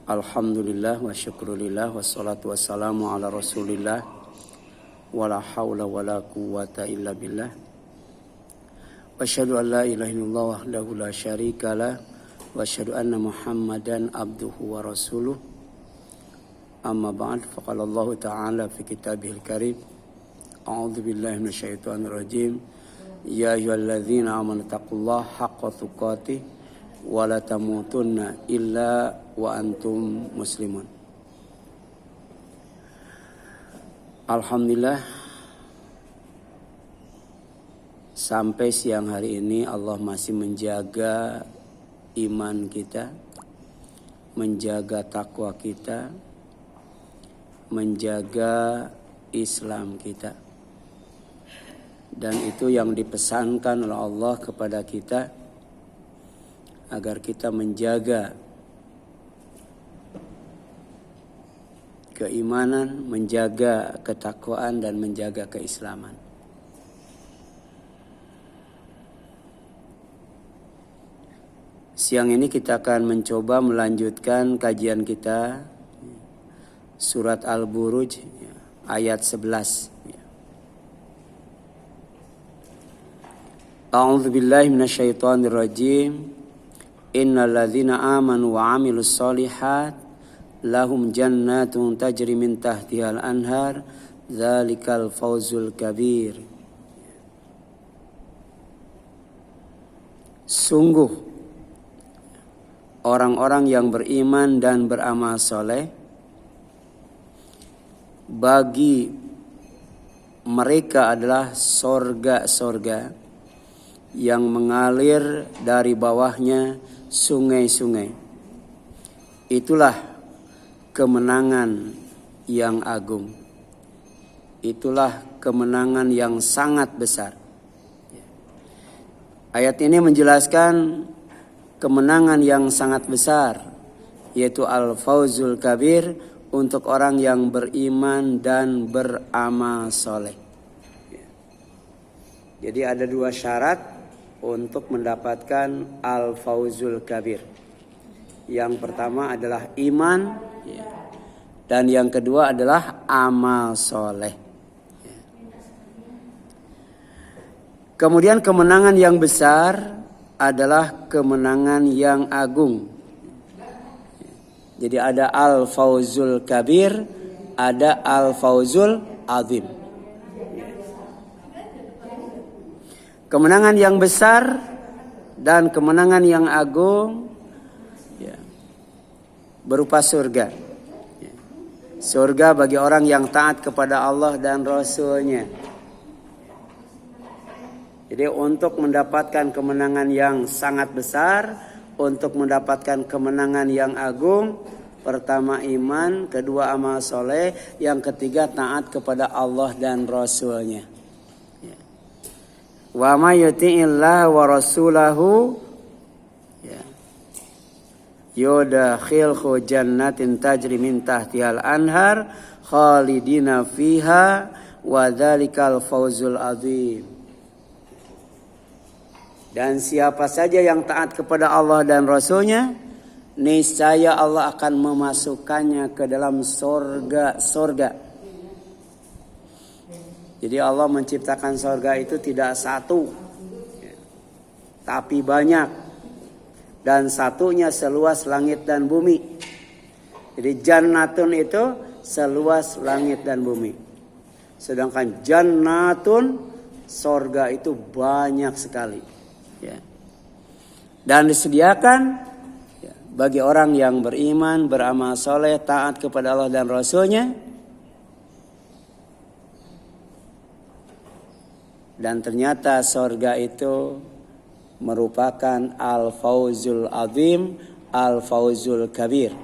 Alhamdulillah wa syukurillah wassalatu wassalamu ala rasulillah wala hawla wala quwwata illa billah wa asyhadu an la ilaha illallah wahdahu la syarika lah wa asyhadu anna muhammadan abduhu wa rasuluh amma ba'd faqala Allah ta'ala fi kitabihil karim a'udzu billahi minasyaitonir rajim ya ayyuhalladzina amanu taqullaha haqqa tuqatih wa la tamutunna illa wa antum muslimun. Alhamdulillah, sampai siang hari ini Allah masih menjaga iman kita, menjaga takwa kita, menjaga Islam kita. Dan itu yang dipesankan oleh Allah kepada kita, agar kita menjaga keimanan, menjaga ketakwaan, dan menjaga keislaman. Siang ini kita akan mencoba melanjutkan kajian kita surat Al-Buruj ayat 11. A'udzu billahi minasyaitonir rajim. Innal ladzina amanu wa 'amilus shalihat lahum jannatun tajri min tahtihal anhar dzalikal fawzul kabir. Sungguh orang-orang yang beriman dan beramal soleh, bagi mereka adalah sorga-sorga yang mengalir dari bawahnya sungai-sungai. Itulah kemenangan yang agung. Itulah kemenangan yang sangat besar. Ayat ini menjelaskan kemenangan yang sangat besar, yaitu al-fawzul kabir untuk orang yang beriman dan beramal soleh. Jadi ada dua syarat untuk mendapatkan al-fawzul kabir. Yang pertama adalah iman, dan yang kedua adalah amal soleh. Kemudian kemenangan yang besar adalah kemenangan yang agung. Jadi ada al-fawzul kabir, ada al-fawzul azim. Kemenangan yang besar dan kemenangan yang agung berupa surga. Surga bagi orang yang taat kepada Allah dan Rasul-Nya. Jadi untuk mendapatkan kemenangan yang sangat besar, untuk mendapatkan kemenangan yang agung, pertama iman, kedua amal soleh, yang ketiga taat kepada Allah dan Rasul-Nya. Wa may yuti'illah wa rasulahu yudkhilhu jannatin tajri min tahtihal anhar khalidina fiha wa dzalikal fawzul azim. Dan siapa saja yang taat kepada Allah dan Rasul-Nya, niscaya Allah akan memasukkannya ke dalam surga-surga. Jadi Allah menciptakan surga itu tidak satu, tapi banyak. Dan satunya seluas langit dan bumi. Jadi jannatun itu seluas langit dan bumi. Sedangkan jannatun, surga itu banyak sekali. Dan disediakan bagi orang yang beriman, beramal soleh, taat kepada Allah dan Rasul-Nya. Dan ternyata surga itu merupakan al-fawzul azim, al-fawzul kabir.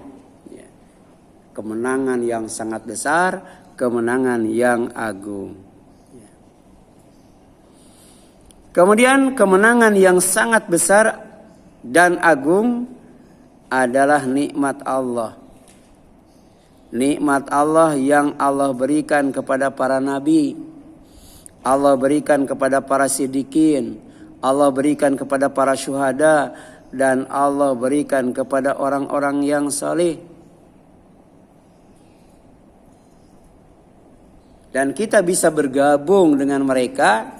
Kemenangan yang sangat besar, kemenangan yang agung. Kemudian kemenangan yang sangat besar dan agung adalah nikmat Allah. Nikmat Allah yang Allah berikan kepada para nabi, Allah berikan kepada para siddiqin, Allah berikan kepada para syuhada, dan Allah berikan kepada orang-orang yang saleh. Dan kita bisa bergabung dengan mereka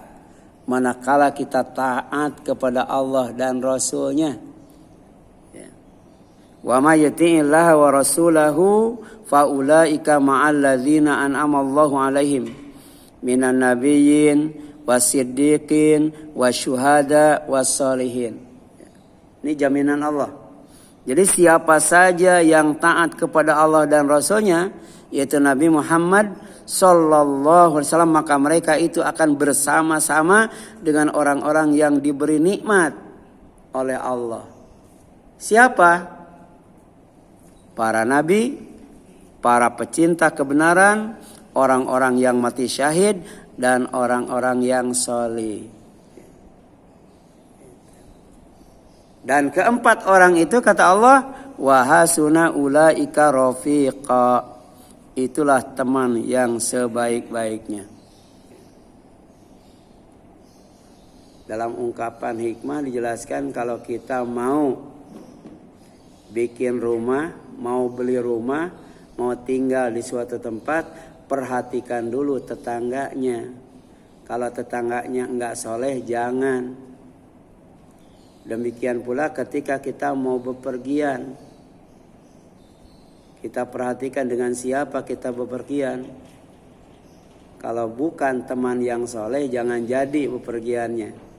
manakala kita taat kepada Allah dan Rasul-Nya. Wa may yuti'illaha wa rasulahu fa ulaika ma'al ladzina an'ama Allahu 'alaihim minan nabiyyin wasiddiqin wasyuhada wassalihin. Ini jaminan Allah. Jadi siapa saja yang taat kepada Allah dan Rasul-Nya, yaitu Nabi Muhammad sallallahu alaihi wasallam, maka mereka itu akan bersama-sama dengan orang-orang yang diberi nikmat oleh Allah. Siapa? Para nabi, para pecinta kebenaran, orang-orang yang mati syahid, dan orang-orang yang soleh. Dan keempat orang itu kata Allah, wa hasuna ulaika rafiqa. Itulah teman yang sebaik-baiknya. Dalam ungkapan hikmah dijelaskan kalau kita mau bikin rumah, mau beli rumah, mau tinggal di suatu tempat, perhatikan dulu tetangganya. Kalau tetangganya enggak soleh, jangan. Demikian pula ketika kita mau bepergian, kita perhatikan dengan siapa kita bepergian. Kalau bukan teman yang soleh, jangan jadi bepergiannya.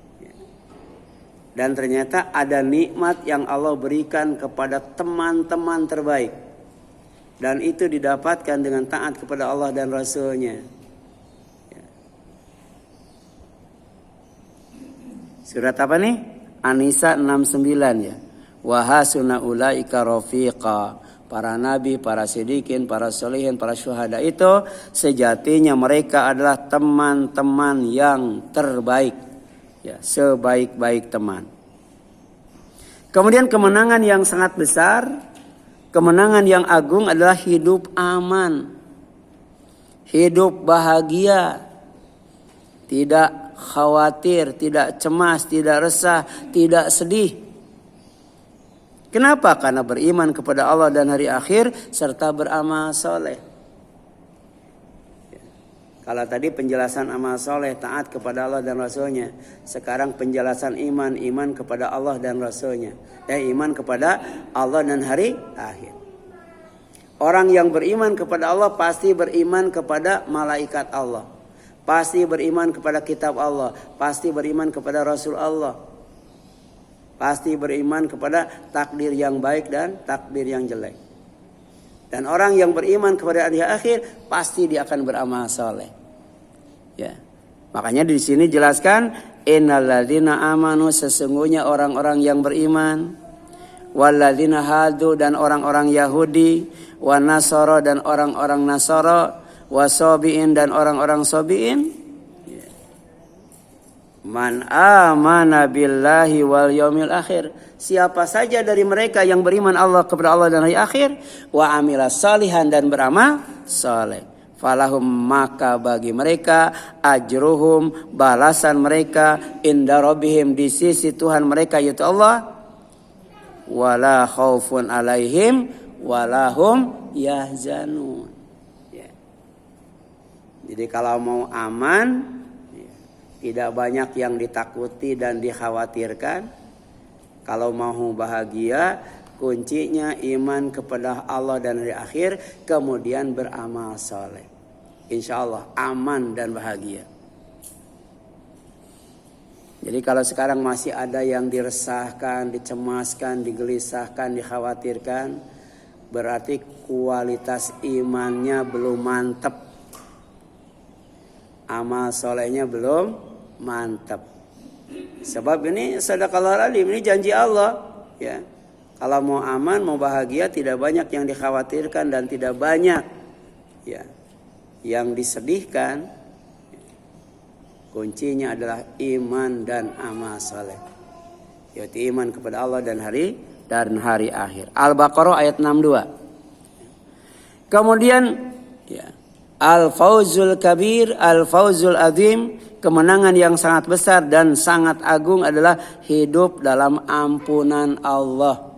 Dan ternyata ada nikmat yang Allah berikan kepada teman-teman terbaik. Dan itu didapatkan dengan taat kepada Allah dan Rasul-Nya. Surat apa nih? An-Nisa 69 ya. Wa hasuna ulaika rafiqa. Para nabi, para siddiqin, para sholihin, para syuhada itu sejatinya mereka adalah teman-teman yang terbaik. Ya, sebaik-baik teman. Kemudian kemenangan yang sangat besar, kemenangan yang agung adalah hidup aman. Hidup bahagia. Tidak khawatir, tidak cemas, tidak resah, tidak sedih. Kenapa? Karena beriman kepada Allah dan hari akhir serta beramal soleh. Kalau tadi penjelasan amal soleh, taat kepada Allah dan Rasul-Nya. Sekarang penjelasan iman, iman kepada Allah dan Rasul-Nya. Iman kepada Allah dan hari akhir. Orang yang beriman kepada Allah pasti beriman kepada malaikat Allah. Pasti beriman kepada kitab Allah. Pasti beriman kepada Rasul Allah. Pasti beriman kepada takdir yang baik dan takdir yang jelek. Dan orang yang beriman kepada hari akhir pasti dia akan beramal soleh. Ya. Makanya di sini jelaskan innalladzina amanu, sesungguhnya orang-orang yang beriman, walladzina hadu, dan orang-orang Yahudi, wa nasara, dan orang-orang Nasara, wa sabiin, dan orang-orang sabiin. Man amana billahi wal yaumil akhir. Siapa saja dari mereka yang beriman Allah kepada Allah dan hari akhir, wa amila salihan, dan beramal saleh, falahum, maka bagi mereka ajruhum, balasan mereka, inda rabbihim, di sisi Tuhan mereka yaitu Allah, wala khaufun alaihim walahum yahzanun. Ya. Jadi kalau mau aman, tidak banyak yang ditakuti dan dikhawatirkan. Kalau mau bahagia, kuncinya iman kepada Allah dan hari akhir, kemudian beramal soleh. Insya Allah aman dan bahagia. Jadi kalau sekarang masih ada yang diresahkan, dicemaskan, digelisahkan, dikhawatirkan, berarti kualitas imannya belum mantap. Amal solehnya belum mantap. Sebab ini sadaqallahul alim, ini janji Allah, ya. Kalau mau aman, mau bahagia, tidak banyak yang dikhawatirkan dan tidak banyak ya yang disedihkan. Kuncinya adalah iman dan amal saleh, yaitu iman kepada Allah dan hari akhir. Al-Baqarah ayat 62. Kemudian ya, al-fauzul kabir, al-fauzul azim, kemenangan yang sangat besar dan sangat agung adalah hidup dalam ampunan Allah.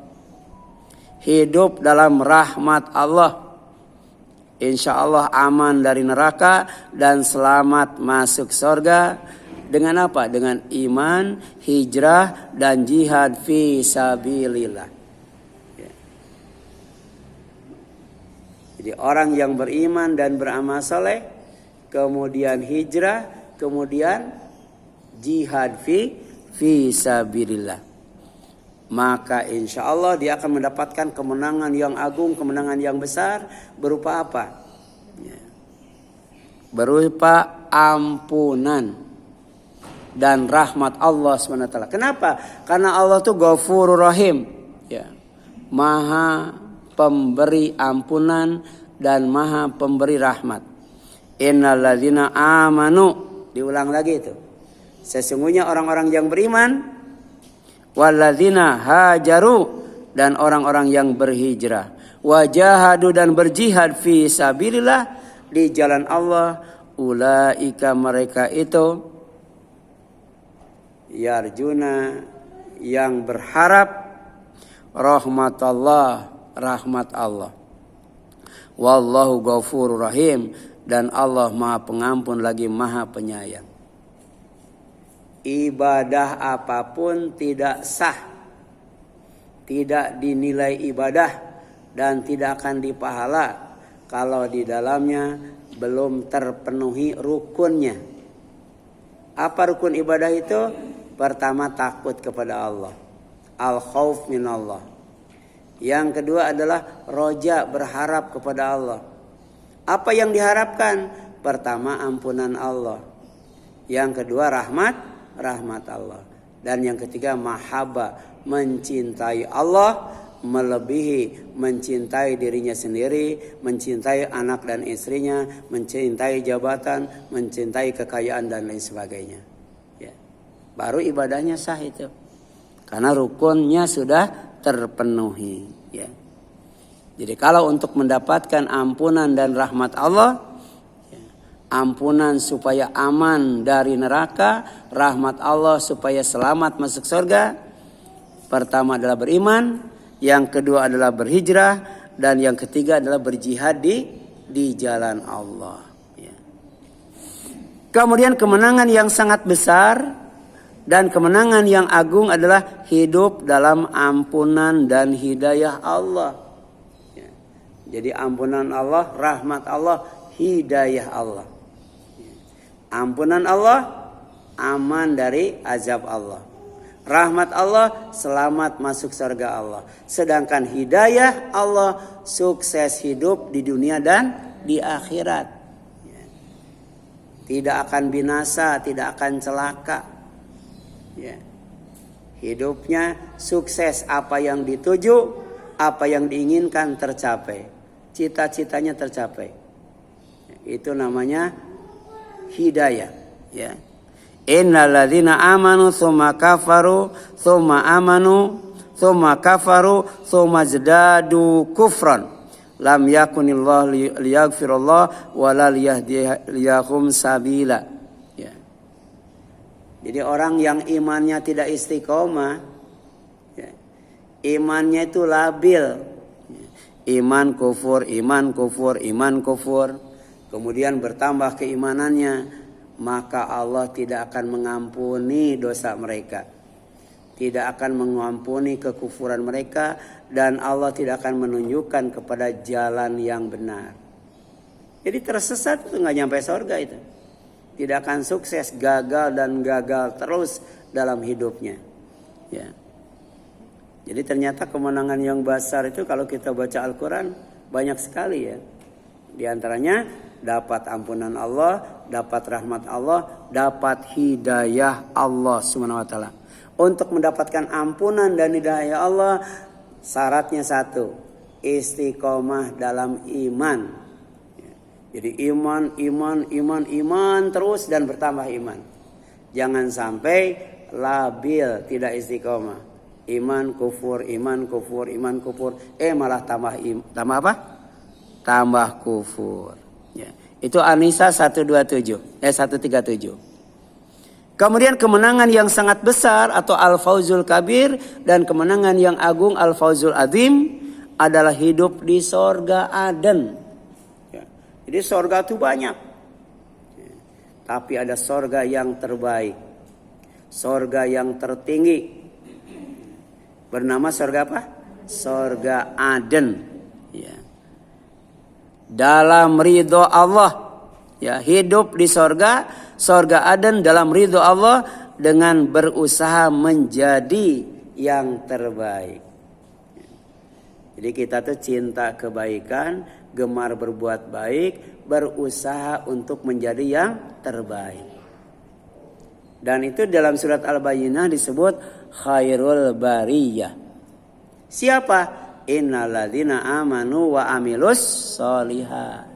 Hidup dalam rahmat Allah. insya Allah aman dari neraka dan selamat masuk surga. Dengan apa? Dengan iman, hijrah, dan jihad fi sabilillah. Ya. Jadi orang yang beriman dan beramal soleh, kemudian hijrah, kemudian jihad fi sabilillah, maka insya Allah dia akan mendapatkan kemenangan yang agung, kemenangan yang besar. Berupa apa? Ya. Berupa ampunan dan rahmat Allah SWT. Kenapa? Karena Allah itu Ghafurur Rahim, ya, maha pemberi ampunan dan maha pemberi rahmat. Innalladzina amanu, diulang lagi itu, sesungguhnya orang-orang yang beriman, walladzina hajaru, dan orang-orang yang berhijrah, wajahadu, dan berjihad fi sabilillah, di jalan Allah, ulaika, mereka itu, yarjuna, yang berharap, rahmatullah, rahmat Allah, wallahu ghafurur rahim, dan Allah maha pengampun lagi maha penyayang. Ibadah apapun tidak sah, tidak dinilai ibadah, dan tidak akan dipahala kalau di dalamnya belum terpenuhi rukunnya. Apa rukun ibadah itu? Pertama, takut kepada Allah, al-khauf minallah. Yang kedua adalah roja, berharap kepada Allah. Apa yang diharapkan? Pertama, ampunan Allah. Yang kedua, rahmat Allah. Dan yang ketiga, mahabbah, mencintai Allah melebihi mencintai dirinya sendiri, mencintai anak dan istrinya, mencintai jabatan, mencintai kekayaan dan lain sebagainya. Ya. Baru ibadahnya sah itu, karena rukunnya sudah terpenuhi. Ya. Jadi kalau untuk mendapatkan ampunan dan rahmat Allah, ampunan supaya aman dari neraka, rahmat Allah supaya selamat masuk surga, pertama adalah beriman, yang kedua adalah berhijrah, dan yang ketiga adalah berjihad di jalan Allah. Ya. Kemudian kemenangan yang sangat besar dan kemenangan yang agung adalah hidup dalam ampunan dan hidayah Allah. Ya. Jadi ampunan Allah, rahmat Allah, hidayah Allah. Ampunan Allah, aman dari azab Allah. Rahmat Allah, selamat masuk surga Allah. Sedangkan hidayah Allah, sukses hidup di dunia dan di akhirat. Tidak akan binasa, tidak akan celaka. Hidupnya sukses, apa yang dituju, apa yang diinginkan tercapai. Cita-citanya tercapai. Itu namanya hidayah. Ya. Innalladzina amanu tsumma kafaru tsumma amanu tsumma kafaru tsumma zdadu kufran lam yakunillahu liyaghfirallah wa la liyahdiyahum sabila. Ya. Jadi orang yang imannya tidak istiqomah, ya, imannya itu labil, ya, iman kufur, iman kufur, iman kufur, kemudian bertambah keimanannya, maka Allah tidak akan mengampuni dosa mereka, tidak akan mengampuni kekufuran mereka, dan Allah tidak akan menunjukkan kepada jalan yang benar. Jadi tersesat itu nggak nyampe surga itu, tidak akan sukses, gagal dan gagal terus dalam hidupnya. Ya. Jadi ternyata kemenangan yang besar itu kalau kita baca Al-Quran banyak sekali ya. Di antaranya dapat ampunan Allah, dapat rahmat Allah, dapat hidayah Allah SWT. Untuk mendapatkan ampunan dan hidayah Allah, syaratnya satu, istiqomah dalam iman. Jadi iman terus dan bertambah iman. Jangan sampai labil, tidak istiqomah. Iman kufur, malah tambah apa? Tambah kufur. Ya. Itu An-Nisa 137. Kemudian kemenangan yang sangat besar atau Al-Fawzul Kabir dan kemenangan yang agung Al-Fawzul Azim adalah hidup di sorga Aden. Ya. Jadi sorga itu banyak. Tapi ada sorga yang terbaik. Sorga yang tertinggi. Bernama sorga apa? Sorga Aden. Ya. Dalam ridho Allah. Ya, hidup di sorga Aden dalam ridho Allah dengan berusaha menjadi yang terbaik. Jadi kita tuh cinta kebaikan, gemar berbuat baik, berusaha untuk menjadi yang terbaik. Dan itu dalam surat Al-Bayyinah disebut khairul bariyah. Siapa? Innalladzina amanu wa amilus sholihat.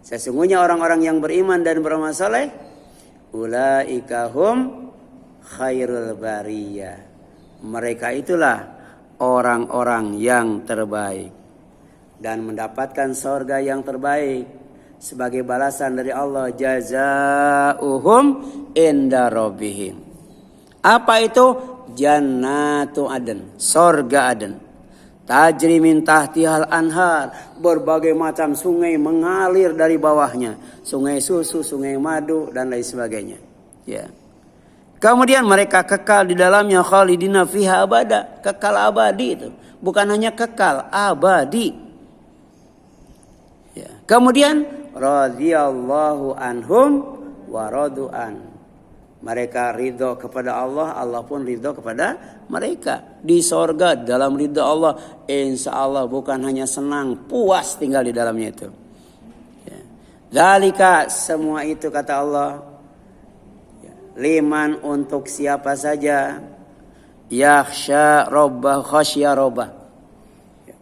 Sesungguhnya orang-orang yang beriman dan beramal saleh, ulaika hum khairul bariyah. Mereka itulah orang-orang yang terbaik dan mendapatkan surga yang terbaik sebagai balasan dari Allah, jazaohum inda rabbihim. Apa itu? Jannatu Aden, surga Aden. Tajri min tahtihal anhar, berbagai macam sungai mengalir dari bawahnya, sungai susu, sungai madu dan lain sebagainya. Ya. Kemudian mereka kekal di dalamnya khalidina fiha abada, kekal abadi itu. Bukan hanya kekal, abadi. Ya. Kemudian radhiyallahu anhum wa radu'an. Mereka ridho kepada Allah, Allah pun ridho kepada mereka. Di sorga dalam ridho Allah, insya Allah bukan hanya senang, puas tinggal di dalamnya itu. Ya. Dzalika, semua itu kata Allah, liman untuk siapa saja, yakhsha rabbah khasya rabbah,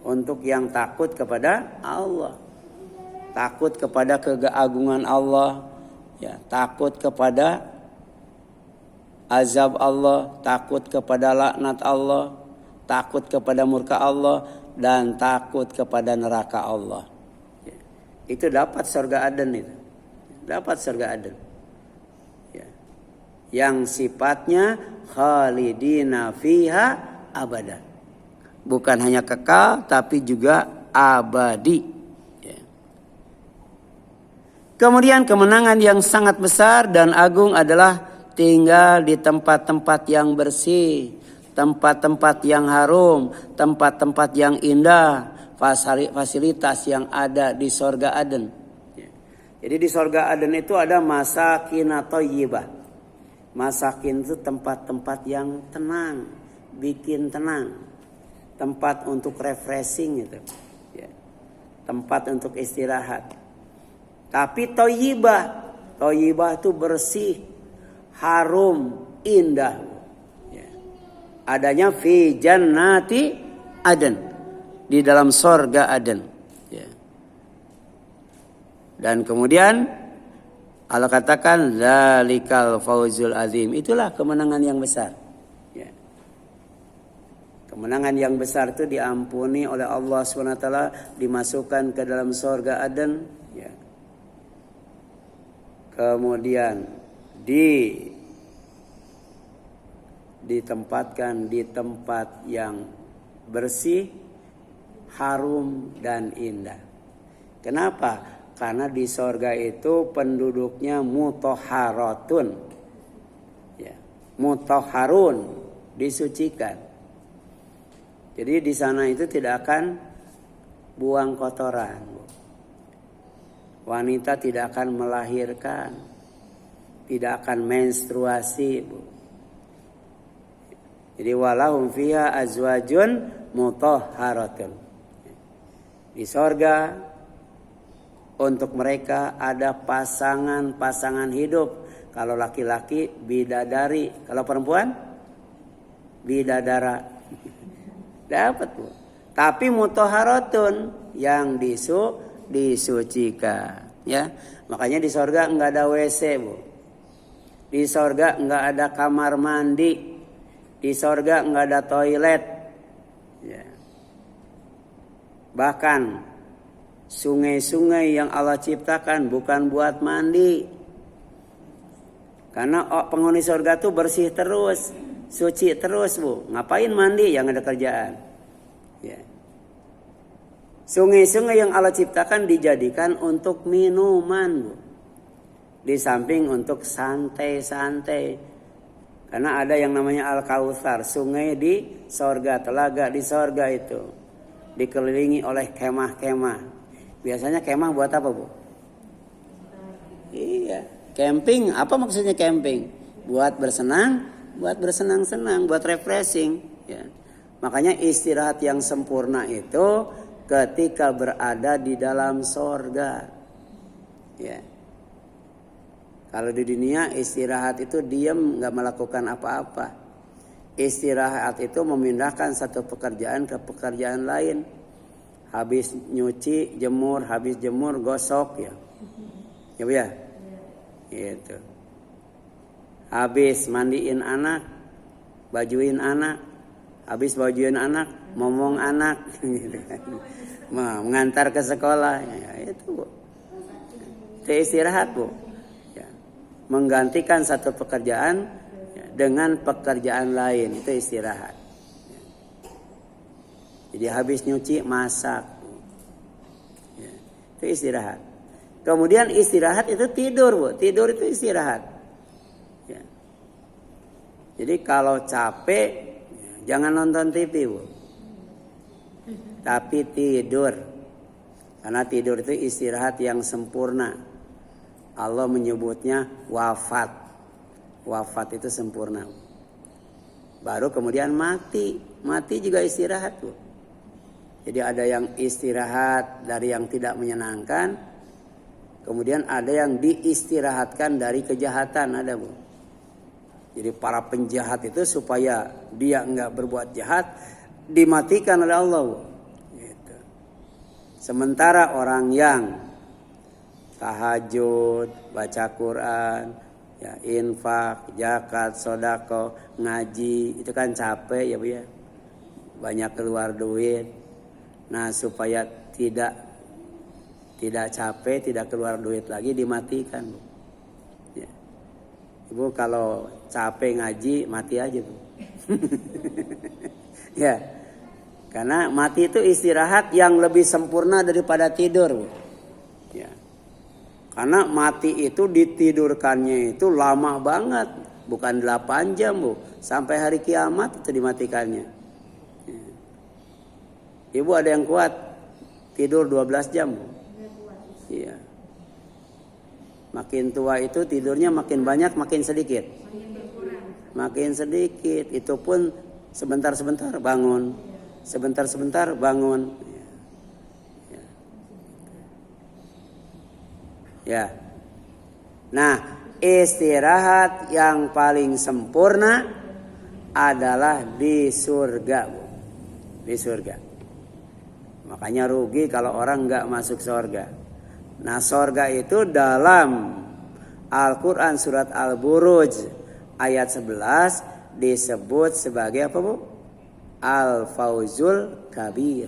untuk yang takut kepada Allah, takut kepada keagungan Allah, ya, takut kepada azab Allah, takut kepada laknat Allah, takut kepada murka Allah, dan takut kepada neraka Allah. Ya. Itu dapat surga Aden itu, dapat surga Aden. Yang sifatnya khalidina fiha abada. Bukan hanya kekal tapi juga abadi. Ya. Kemudian kemenangan yang sangat besar dan agung adalah tinggal di tempat-tempat yang bersih, tempat-tempat yang harum, tempat-tempat yang indah, fasilitas yang ada di surga Aden. Ya. Jadi di surga Aden itu ada masakin thayyibah. Masakin itu tempat-tempat yang tenang, bikin tenang, tempat untuk refreshing itu, ya. Tempat untuk istirahat. Tapi thayyibah, thayyibah itu bersih, harum, indah. Ya. Adanya fi jannati Aden, di dalam surga Aden. Ya. Dan kemudian Allah katakan zalikal fauzul azim, itulah kemenangan yang besar. Ya. Kemenangan yang besar itu diampuni oleh Allah SWT, dimasukkan ke dalam surga Aden. Ya. Kemudian ditempatkan di tempat yang bersih, harum dan indah. Kenapa? Karena di sorga itu penduduknya mutahharatun, ya, mutahharun, disucikan. Jadi di sana itu tidak akan buang kotoran. Wanita tidak akan melahirkan, tidak akan menstruasi. Jadi walahum fiha azwajun mutahharatun. Di sorga untuk mereka ada pasangan-pasangan hidup. Kalau laki-laki bidadari, kalau perempuan bidadara. Dapat, Bu. Tapi mutahharatun, yang disucikan, ya. Makanya di surga enggak ada WC, Bu. Di surga enggak ada kamar mandi. Di surga enggak ada toilet. Ya. Bahkan sungai-sungai yang Allah ciptakan bukan buat mandi. Karena penghuni surga tuh bersih terus, suci terus, Bu. Ngapain mandi? Yang ada kerjaan. Ya. Sungai-sungai yang Allah ciptakan dijadikan untuk minuman, Bu. Di samping untuk santai-santai. Karena ada yang namanya Al-Kautsar, sungai di sorga, telaga di sorga itu. Dikelilingi oleh kemah-kemah. Biasanya kemah buat apa, Bu? Iya, camping. Apa maksudnya camping? Buat bersenang-senang, buat refreshing. Ya. Makanya istirahat yang sempurna itu ketika berada di dalam sorga. Ya. Kalau di dunia istirahat itu diam, nggak melakukan apa-apa. Istirahat itu memindahkan satu pekerjaan ke pekerjaan lain. Habis nyuci, jemur, habis jemur, gosok ya. Ya Bu ya? Gitu. Habis mandiin anak, bajuin anak, habis bajuin anak, ngomong anak, gitu kan. Mengantar ke sekolah, ya, itu Bu. Itu istirahat Bu. Ya. Menggantikan satu pekerjaan ya, dengan pekerjaan lain, itu istirahat. Ya. Jadi habis nyuci masak, ya, itu istirahat. Kemudian istirahat itu tidur Bu, tidur itu istirahat. Ya. Jadi kalau capek ya, jangan nonton TV Bu. Tapi tidur. Karena tidur itu istirahat yang sempurna. Allah menyebutnya wafat. Wafat itu sempurna. Baru kemudian mati. Mati juga istirahat Bu. Jadi ada yang istirahat dari yang tidak menyenangkan. Kemudian ada yang diistirahatkan dari kejahatan. Ada Bu. Jadi para penjahat itu supaya dia enggak berbuat jahat, dimatikan oleh Allah Bu. Sementara orang yang tahajud, baca Quran, ya, infak, zakat, sedekah, ngaji, itu kan capek ya Bu ya. Banyak keluar duit. Nah, supaya tidak capek, tidak keluar duit lagi, dimatikan Bu. Ya. Ibu kalau capek ngaji, mati aja Bu. Ya. Karena mati itu istirahat yang lebih sempurna daripada tidur. Ya. Karena mati itu ditidurkannya itu lama banget. Bukan 8 jam Bu. Sampai hari kiamat itu dimatikannya. Ya. Ibu ada yang kuat tidur 12 jam Bu. Iya. Makin tua itu tidurnya makin banyak makin sedikit. Makin sedikit. Itu pun sebentar-sebentar bangun. Sebentar-sebentar bangun. Ya. Ya. Nah, istirahat yang paling sempurna adalah di surga, Bu. Di surga. Makanya rugi kalau orang enggak masuk surga. Nah, surga itu dalam Al-Quran surat Al-Buruj ayat 11 disebut sebagai apa Bu? Al-Fauzul Kabir,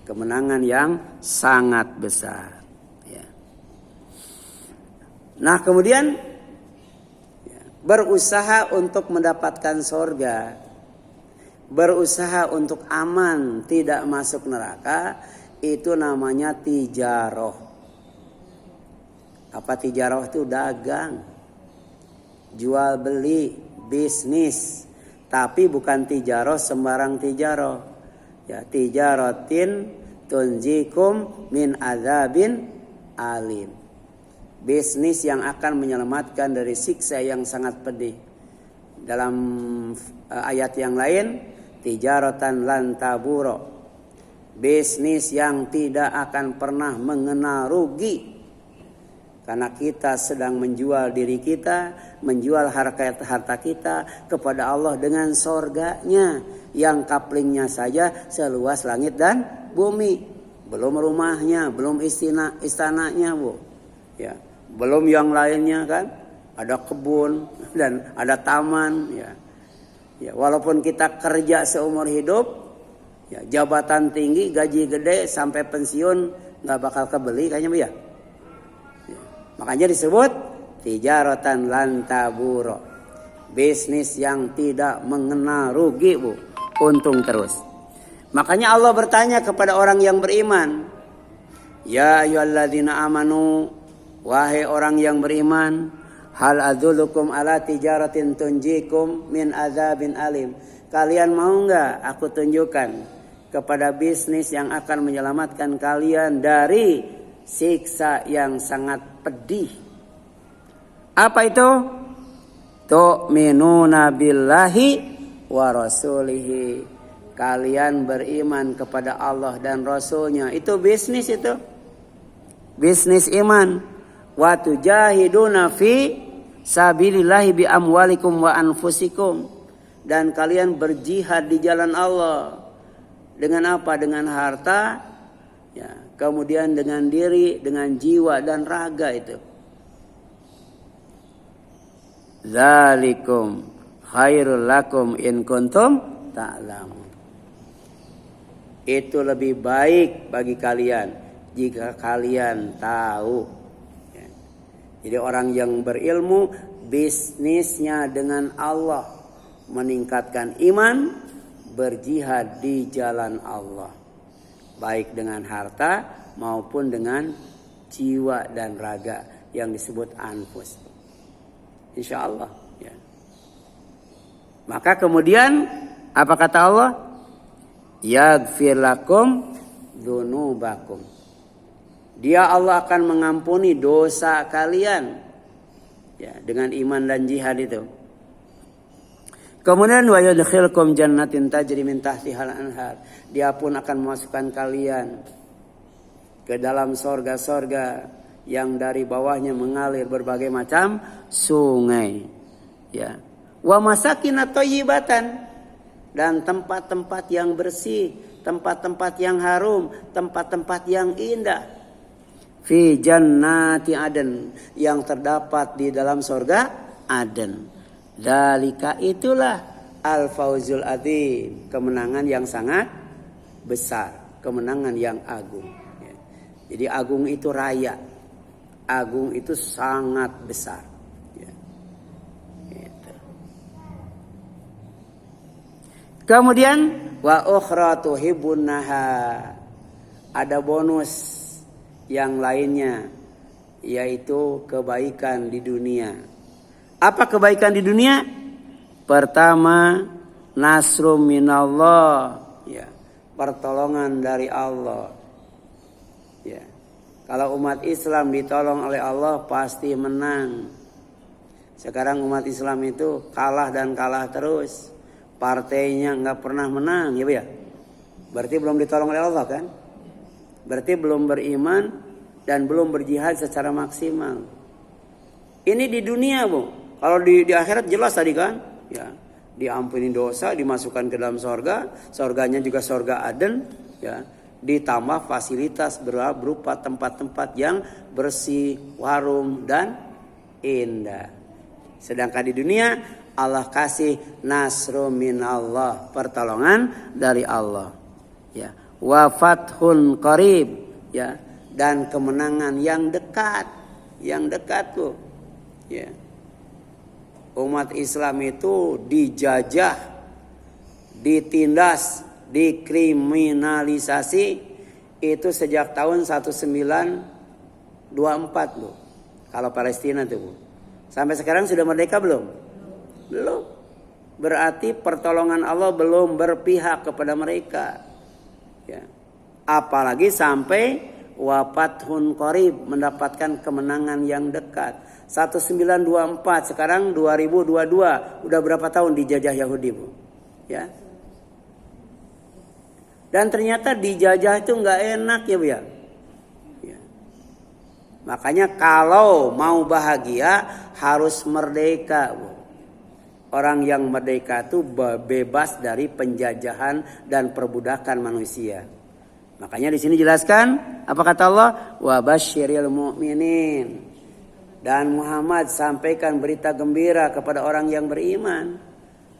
kemenangan yang sangat besar. Ya. Nah kemudian ya, berusaha untuk mendapatkan surga, berusaha untuk aman tidak masuk neraka, itu namanya tijaroh. Apa tijaroh itu? Dagang, jual beli, bisnis. Tapi bukan tijaroh sembarang tijaroh. Ya, tijarotin tunjikum min azabin alim. Bisnis yang akan menyelamatkan dari siksa yang sangat pedih. Dalam ayat yang lain, tijaratan lan taburo. Bisnis yang tidak akan pernah mengenal rugi. Karena kita sedang menjual diri kita, menjual harta kita kepada Allah dengan sorganya. Yang kaplingnya saja seluas langit dan bumi. Belum rumahnya, belum istananya Bu. Ya, belum yang lainnya kan. Ada kebun dan ada taman. Ya, ya walaupun kita kerja seumur hidup, ya, jabatan tinggi, gaji gede, sampai pensiun gak bakal kebeli kayaknya Bu ya. Makanya disebut tijaratan lan taburo. Bisnis yang tidak mengenal rugi Bu. Untung terus. Makanya Allah bertanya kepada orang yang beriman. Ya ayyuhalladzina amanu, wahai orang yang beriman, hal adzulukum ala tijaratin tunjikum min adzabin alim. Kalian mau enggak aku tunjukkan kepada bisnis yang akan menyelamatkan kalian dari siksa yang sangat pedih. Apa itu? Tu'minuna billahi wa rasulihi. Kalian beriman kepada Allah dan Rasulnya. Itu bisnis itu. Bisnis iman. Wa tujahiduna fi sabilillahi bi amwalikum wa anfusikum. Dan kalian berjihad di jalan Allah. Dengan apa? Dengan harta. Ya, kemudian dengan diri, dengan jiwa dan raga itu. Dzalikum khairul lakum in kuntum ta'lamun. Itu lebih baik bagi kalian jika kalian tahu. Ya. Jadi orang yang berilmu bisnisnya dengan Allah, meningkatkan iman, berjihad di jalan Allah, baik dengan harta maupun dengan jiwa dan raga yang disebut anfus. Insya Allah. Ya. Maka kemudian apa kata Allah? Yaghfir lakum dzunubakum. Dia Allah akan mengampuni dosa kalian. Ya, dengan iman dan jihad itu. Kemudian wa yadkhilkum jannatin tajri min tahtihal anhar. Dia pun akan memasukkan kalian ke dalam sorga-sorga yang dari bawahnya mengalir berbagai macam sungai. Ya. Wa masakin thayyibatan. Dan tempat-tempat yang bersih, tempat-tempat yang harum, tempat-tempat yang indah. Fi jannati aden, yang terdapat di dalam surga Aden. Dzalika itulah al-fauzul adzim, kemenangan yang sangat besar, kemenangan yang agung. Ya. Jadi agung itu raya, agung itu sangat besar. Kemudian wa ukhra tuhibbunaha. Ada bonus yang lainnya, yaitu kebaikan di dunia. Apa kebaikan di dunia? Pertama, nasrum minallah, ya, pertolongan dari Allah. Ya. Kalau umat Islam ditolong oleh Allah pasti menang. Sekarang umat Islam itu kalah dan kalah terus. Partainya nggak pernah menang, ya Bu ya. Berarti belum ditolong oleh Allah kan? Berarti belum beriman dan belum berjihad secara maksimal. Ini di dunia Bu. Kalau di akhirat jelas tadi kan? Ya, diampuni dosa, dimasukkan ke dalam sorga. Sorganya juga sorga Aden. Ya, ditambah fasilitas berupa tempat-tempat yang bersih, harum dan indah. Sedangkan di dunia Allah kasih nasru minallah, pertolongan dari Allah. Ya, wa fathun qarib, ya, dan kemenangan yang dekat, tuh. Ya. Umat Islam itu dijajah, ditindas, dikriminalisasi itu sejak tahun 1924 loh. Kalau Palestina tuh, Bu. Sampai sekarang sudah merdeka belum? Belum. Berarti pertolongan Allah belum berpihak kepada mereka. Ya. Apalagi sampai wafathun qarib, mendapatkan kemenangan yang dekat. 1924, sekarang 2022, udah berapa tahun dijajah Yahudi, Bu? Ya. Dan ternyata dijajah itu nggak enak ya Bu ya. Ya. Makanya kalau mau bahagia harus merdeka, Bu. Orang yang merdeka itu bebas dari penjajahan dan perbudakan manusia. Makanya di sini jelaskan apa kata Allah? Wa basyiril mu'minin. Dan Muhammad sampaikan berita gembira kepada orang yang beriman.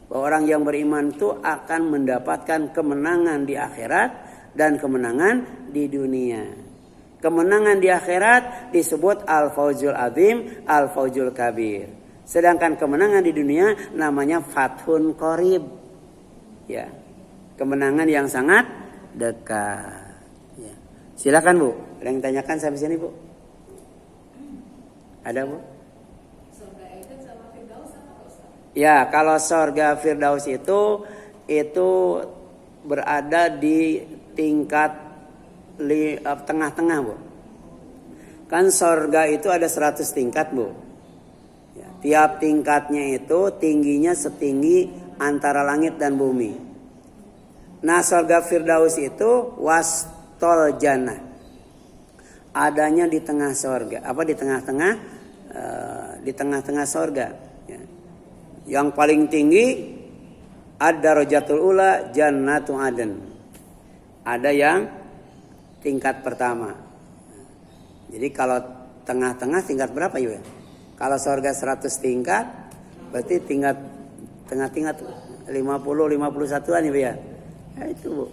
Bahwa orang yang beriman itu akan mendapatkan kemenangan di akhirat dan kemenangan di dunia. Kemenangan di akhirat disebut al-fauzul azim, al-fauzul kabir. Sedangkan kemenangan di dunia namanya fathun qarib. Ya. Kemenangan yang sangat dekat. Ya. Silakan Bu, ada yang tanyakan sampai sini Bu? Ada Bu? Surga Eden sama Firdaus apa Ustaz? Ya, kalau surga Firdaus itu berada di tingkat tengah-tengah Bu. Kan surga itu ada 100 tingkat Bu. Ya, tiap tingkatnya itu tingginya setinggi antara langit dan bumi. Nah, surga Firdaus itu wastol jannah. Adanya di tengah surga. Apa di tengah-tengah? Di tengah-tengah surga. Ya. Yang paling tinggi ad-darajatul ula jannatu aden. Ada yang tingkat pertama. Jadi kalau tengah-tengah tingkat berapa ya? Kalau surga 100 tingkat, berarti tingkat tengah-tingkat 51-an ya. Ya itu Bu.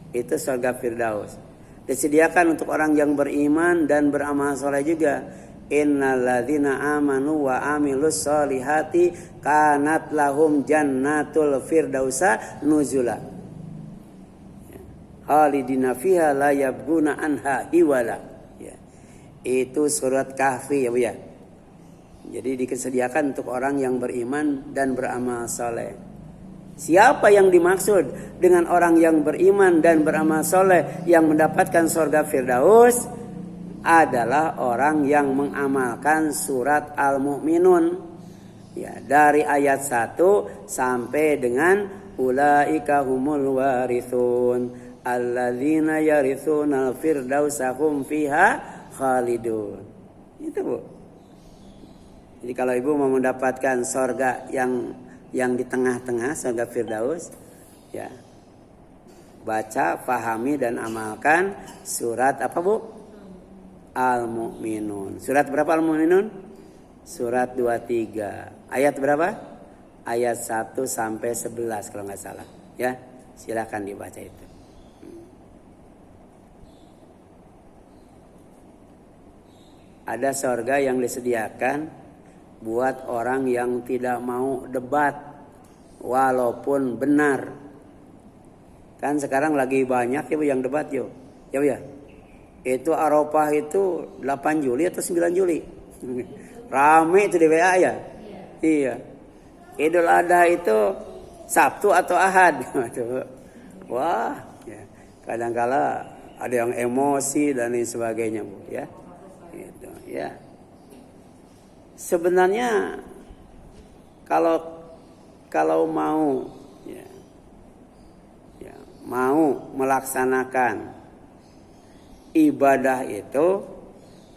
Itu surga Firdaus. Disediakan untuk orang yang beriman dan beramal soleh juga. Innalladzina amanu wa amilus solihati kanat lahum jannatul firdausa nuzula. Khalidina fiha la yabghuna anha hiwala. Ya. Itu surat Kahfi ya Bu ya. Jadi disediakan untuk orang yang beriman dan beramal soleh. Siapa yang dimaksud dengan orang yang beriman dan beramal soleh yang mendapatkan surga Firdaus? Adalah orang yang mengamalkan surat Al-Mu'minun. Ya, dari ayat 1 sampai dengan ulaika humul warithun alladzina yarithunal firdausa hum fiha khalidun. Itu Bu. Jadi kalau Ibu mau mendapatkan surga yang di tengah-tengah, surga Firdaus, ya. Baca, fahami dan amalkan surat apa Bu? Al-Mu'minun. Surat berapa Al-Mu'minun? Surat 23. Ayat berapa? Ayat 1 sampai 11 kalau nggak salah. Ya, silakan dibaca itu. Ada surga yang disediakan buat orang yang tidak mau debat walaupun benar. Kan sekarang lagi banyak ya Bu yang debat yo. Ya Bu ya. Itu Arafah itu 8 Juli atau 9 Juli. Rame itu di WA ya. Iya. Idul Adha itu Sabtu atau Ahad. Wah, ya. Kadang-kala ada yang emosi dan lain sebagainya Bu ya. Gitu ya. Sebenarnya kalau mau mau melaksanakan ibadah itu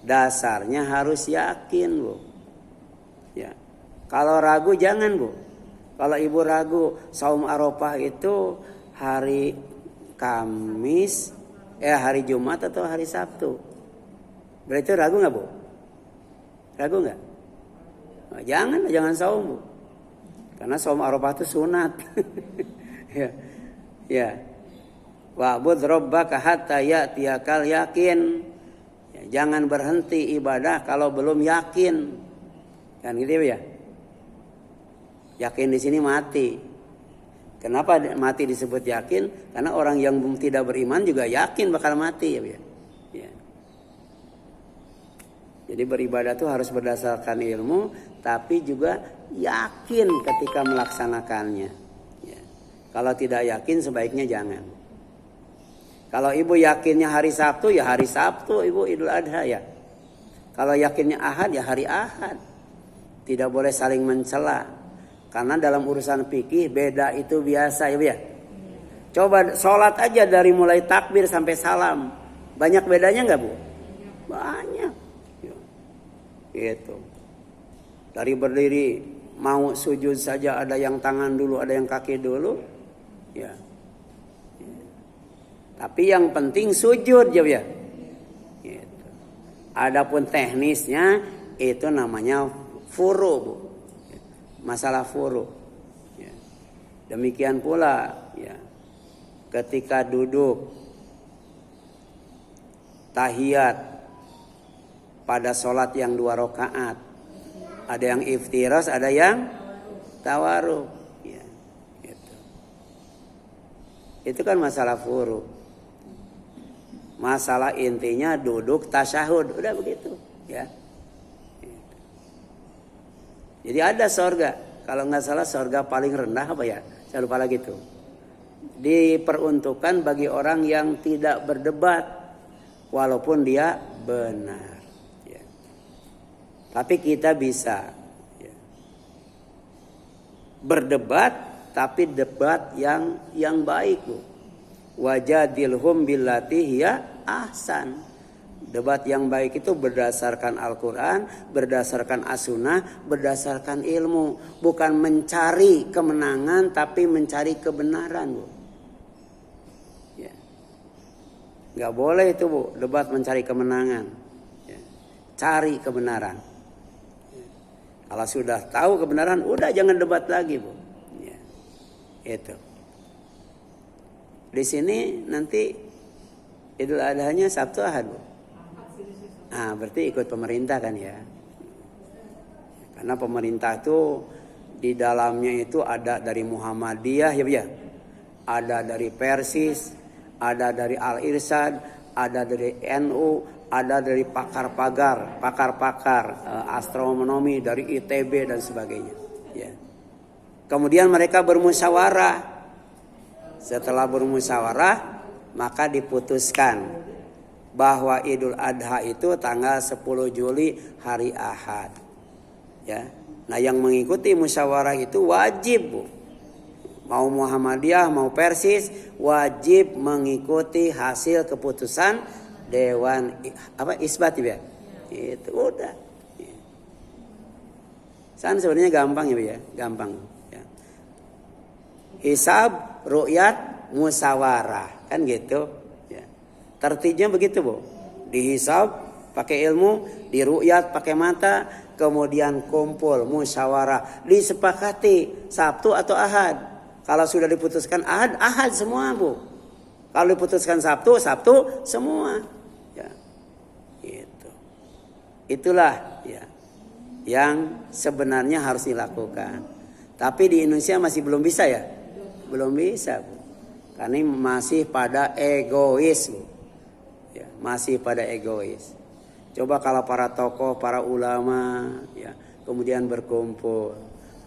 dasarnya harus yakin Bu. Ya. Kalau ragu jangan Bu. Kalau Ibu ragu saum Arafah itu hari Kamis, hari Jumat atau hari Sabtu. Berarti ragu nggak Bu? Ragu nggak? Nah, jangan saum Bu. Karena saum Arafah itu sunat. Ya. Ya. Wa'bud rabbaka hatta ya'tiyakal yakin. Ya, jangan berhenti ibadah kalau belum yakin. Kan gitu ya. Yakin di sini mati. Kenapa mati disebut yakin? Karena orang yang tidak beriman juga yakin bakal mati ya. Ya. Jadi beribadah itu harus berdasarkan ilmu, tapi juga yakin ketika melaksanakannya. Ya. Kalau tidak yakin sebaiknya jangan. Kalau Ibu yakinnya hari Sabtu, ya hari Sabtu Ibu Idul Adha ya. Kalau yakinnya Ahad, ya hari Ahad. Tidak boleh saling mencela. Karena dalam urusan fikih beda itu biasa ya Bu ya. Coba sholat aja dari mulai takbir sampai salam. Banyak bedanya nggak Bu? Banyak. Gitu. Dari berdiri mau sujud saja ada yang tangan dulu, ada yang kaki dulu. Ya. Tapi yang penting sujud ya. Gitu. Adapun teknisnya itu namanya furu Bu. Masalah furu. Ya. Demikian pula ya. Ketika duduk tahiyat pada sholat yang 2 rakaat, ada yang iftiras, ada yang tawarruk. Ya. Gitu. Itu kan masalah furu. Masalah intinya duduk tasyahud, udah begitu, ya. Jadi ada sorga. Kalau nggak salah sorga paling rendah apa ya? Saya lupa lagi tuh. Diperuntukkan bagi orang yang tidak berdebat, walaupun dia benar. Ya. Tapi kita bisa ya, berdebat, tapi debat yang baik, Bu. Wajadilhum billati hiya ahsan. Debat yang baik itu berdasarkan Al-Quran, berdasarkan As-Sunnah, berdasarkan ilmu. Bukan mencari kemenangan, tapi mencari kebenaran, Bu. Ya. Gak boleh itu, Bu, debat mencari kemenangan. Ya. Cari kebenaran. Ya. Kalau sudah tahu kebenaran, udah jangan debat lagi, Bu. Ya. Itu. Di sini nanti Idul Adhanya Sabtu Ahad, Bu. Ah, berarti ikut pemerintah kan ya. Karena pemerintah itu di dalamnya itu ada dari Muhammadiyah ya, Bu ya. Ada dari Persis, ada dari Al-Irsyad, ada dari NU, ada dari pakar-pakar astronomi dari ITB dan sebagainya. Ya. Kemudian mereka bermusyawarah. Setelah bermusyawarah, maka diputuskan bahwa Idul Adha itu tanggal 10 Juli hari Ahad. Ya. Nah, yang mengikuti musyawarah itu wajib, Bu. Mau Muhammadiyah, mau Persis, wajib mengikuti hasil keputusan Dewan Isbat ya. Itu udah. Ya. Sebenarnya gampang ya, Bu ya, gampang. Ya. Hisab, ru'yat, musyawarah, kan gitu. Ya. Tertibnya begitu, Bu. Dihisab pakai ilmu, diru'yat pakai mata, kemudian kumpul musyawarah, disepakati Sabtu atau Ahad. Kalau sudah diputuskan Ahad, Ahad semua, Bu. Kalau diputuskan Sabtu, Sabtu semua. Ya. Gitu. Itulah ya yang sebenarnya harus dilakukan. Tapi di Indonesia masih belum bisa ya. Belum bisa, Bu. Karena masih pada egois, Bu. Ya, masih pada egois. Coba kalau para tokoh, para ulama ya, kemudian berkumpul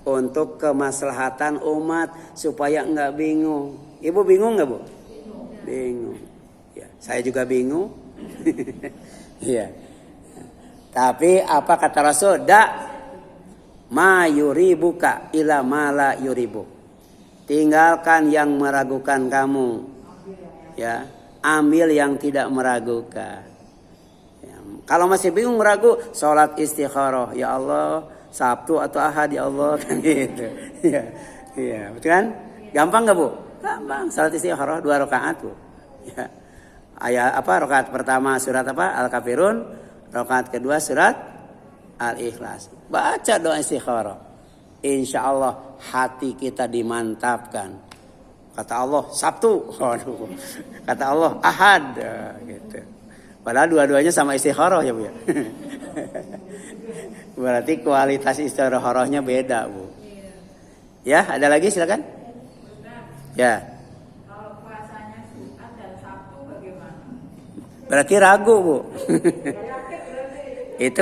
untuk kemaslahatan umat supaya enggak bingung. Ibu bingung enggak, Bu? Bingung. Ya, saya juga bingung. Iya. Tapi apa kata Rasul? Ma yuribuka ila ma la yuribu. Tinggalkan yang meragukan kamu. Ya, ambil yang tidak meragukan. Ya, kalau masih bingung ragu, sholat istikharah. Ya Allah, Sabtu atau Ahad ya Allah, kan gitu. Iya. Iya, betul kan? Gampang enggak, Bu? Gampang. Sholat istikharah 2 rakaat, Bu. Ya. Ayat rakaat pertama surat Al-Kafirun, rakaat kedua surat Al-Ikhlas. Baca doa istikharah. Insya Allah hati kita dimantapkan. Kata Allah Sabtu, waduh. Kata Allah Ahad, gitu. Padahal dua-duanya sama istikharah ya, Bu ya. Berarti kualitas istikharahnya beda, Bu. Ya, ada lagi silakan. Ya. Kalau puasanya Jumat dan Sabtu bagaimana? Berarti ragu, Bu. Itu